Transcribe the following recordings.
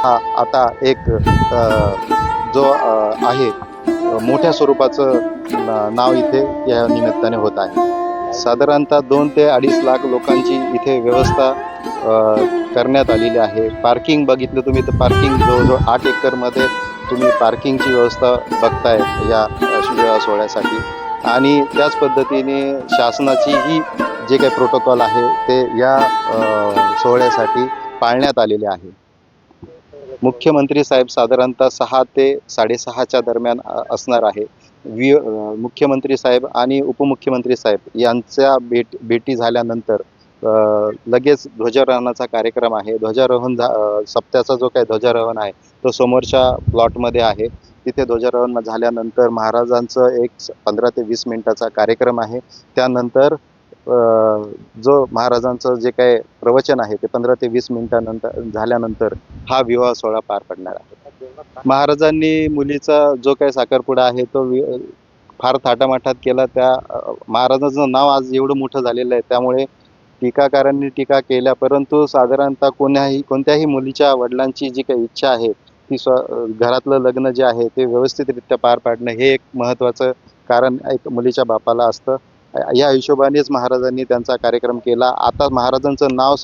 हा आता एक जो आहे मोठ्या स्वरूपाचं नाव इथे या निमित्ताने होत आहे. साधारणतः 2 ते 2.5 लाख लोकांची इथे व्यवस्था करण्यात आलेली आहे. पार्किंग बघितलं तुम्ही तर पार्किंग जवळजवळ 8 एकरमध्ये तुम्ही पार्किंगची व्यवस्था बघताय या विवाह सोहळ्यासाठी. आणि त्याच पद्धतीने शासनाची ही जे काही प्रोटोकॉल आहे ते या सोहळ्यासाठी पाळण्यात आलेले आहे. मुख्यमंत्री साहेब साधारणतः 6 ते 6:30च्या दरम्यान असणार आहे. मुख्यमंत्री साहेब आणि उपमुख्यमंत्री साहेब यांच्या भेटी झाल्यानंतर लगेच ध्वजारोहणाचा कार्यक्रम आहे. सप्त्याचा जो काही ध्वजारोहण आहे तो समोरच्या प्लॉटमध्ये आहे. तिथे ध्वजारोहण झाल्यानंतर महाराजांचं एक 15 ते 20 मिनिटाचा कार्यक्रम आहे. त्यानंतर जो महाराजांचं जे काही प्रवचन आहे ते 15 ते 20 मिनिटानंतर झाल्यानंतर हा विवाह सोहळा पार पडणार आहे. महाराजांनी मुलीचा जो काही साखरपुडा आहे तो फार थाटामाटात केला. त्या महाराजांचं नाव आज एवढं मोठं झालेलं आहे त्यामुळे टीकाकारांनी टीका केल्या, परंतु साधारणतः कोणत्याही मुलीच्या वडिलांची जी काही इच्छा आहे ती घरातलं लग्न जे आहे ते व्यवस्थितरित्या पार पाडणं हे एक महत्त्वाचं कारण एक मुलीच्या बापाला असतं. या हिशोबानेच महाराजांनी त्यांचा कार्यक्रम केला. आता महाराजांचं नाव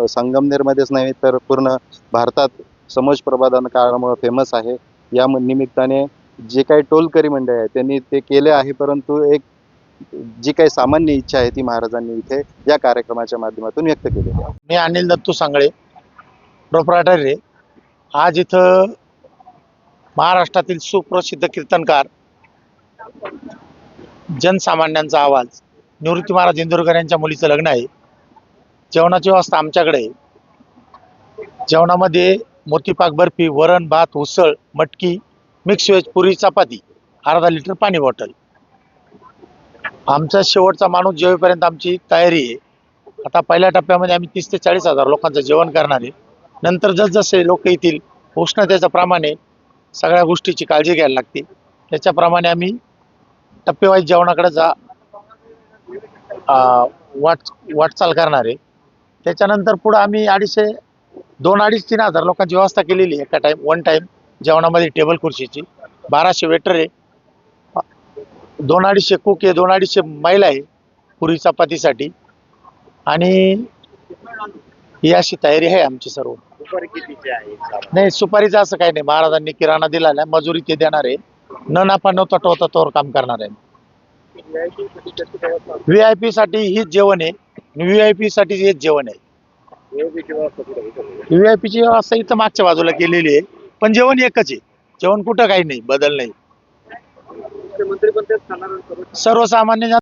संगमनेरमध्येच नाही तर पूर्ण भारतात समाज प्रबोधन काळामुळे फेमस आहे. या निमित्ताने जे काही टोलकरी मंडळी आहे त्यांनी ते केले आहे, परंतु एक जी काही सामान्य इच्छा आहे ती महाराजांनी इथे या कार्यक्रमाच्या माध्यमातून व्यक्त केली आहे. मी अनिल दत्तू सांगळे, प्रोप्रायटर रे. आज इथं महाराष्ट्रातील सुप्रसिद्ध कीर्तनकार, जनसामान्यांचा आवाज निवृत्ती महाराज इंदुरकर यांच्या मुलीचं लग्न आहे. जेवणाची व्यवस्था आमच्याकडे आहे. जेवणामध्ये मोतीपाक बर्फी, वरण भात, उसळ, मटकी, मिक्स व्हेज, पुरी, चपाती, अर्धा लिटर पाणी बॉटल. आमचा शेवटचा माणूस जेवेपर्यंत आमची तयारी आहे. आता पहिल्या टप्प्यामध्ये आम्ही 30 ते 40 हजार लोकांचं जेवण करणार आहे. नंतर जसजसे लोक येतील उष्णतेच्या प्रमाणे सगळ्या गोष्टीची काळजी घ्यायला लागते. त्याच्याप्रमाणे आम्ही टप्पेवाईज जेवणाकडे वाटचाल करणार आहे. त्याच्यानंतर पुढं आम्ही 2-2.5-3 हजार लोकांची व्यवस्था केलेली आहे एका वन टाईम जेवणामध्ये. टेबल खुर्चीची 1200 वेटर आहे, 2-250 कुक आहे, 2-250 महिला आहे पुरी चपातीसाठी. आणि ही अशी तयारी आहे आमची सर्व. सुपारी कितीची आहे? नाही, सुपारीचं असं काही नाही. महाराजांनी किराणा दिलेला आहे, मजुरी ते देणार आहे. न नफा न तोटा होता तोवर काम करणार आहे. VIP साठी हीच जेवण आहे, VIP साठी हेच जेवण आहे. VIP ची व्यवस्था इथं मागच्या बाजूला केलेली आहे, पण जेवण एकच आहे. जेवण कुठं काही नाही, बदल नाही. सर्वसामान्य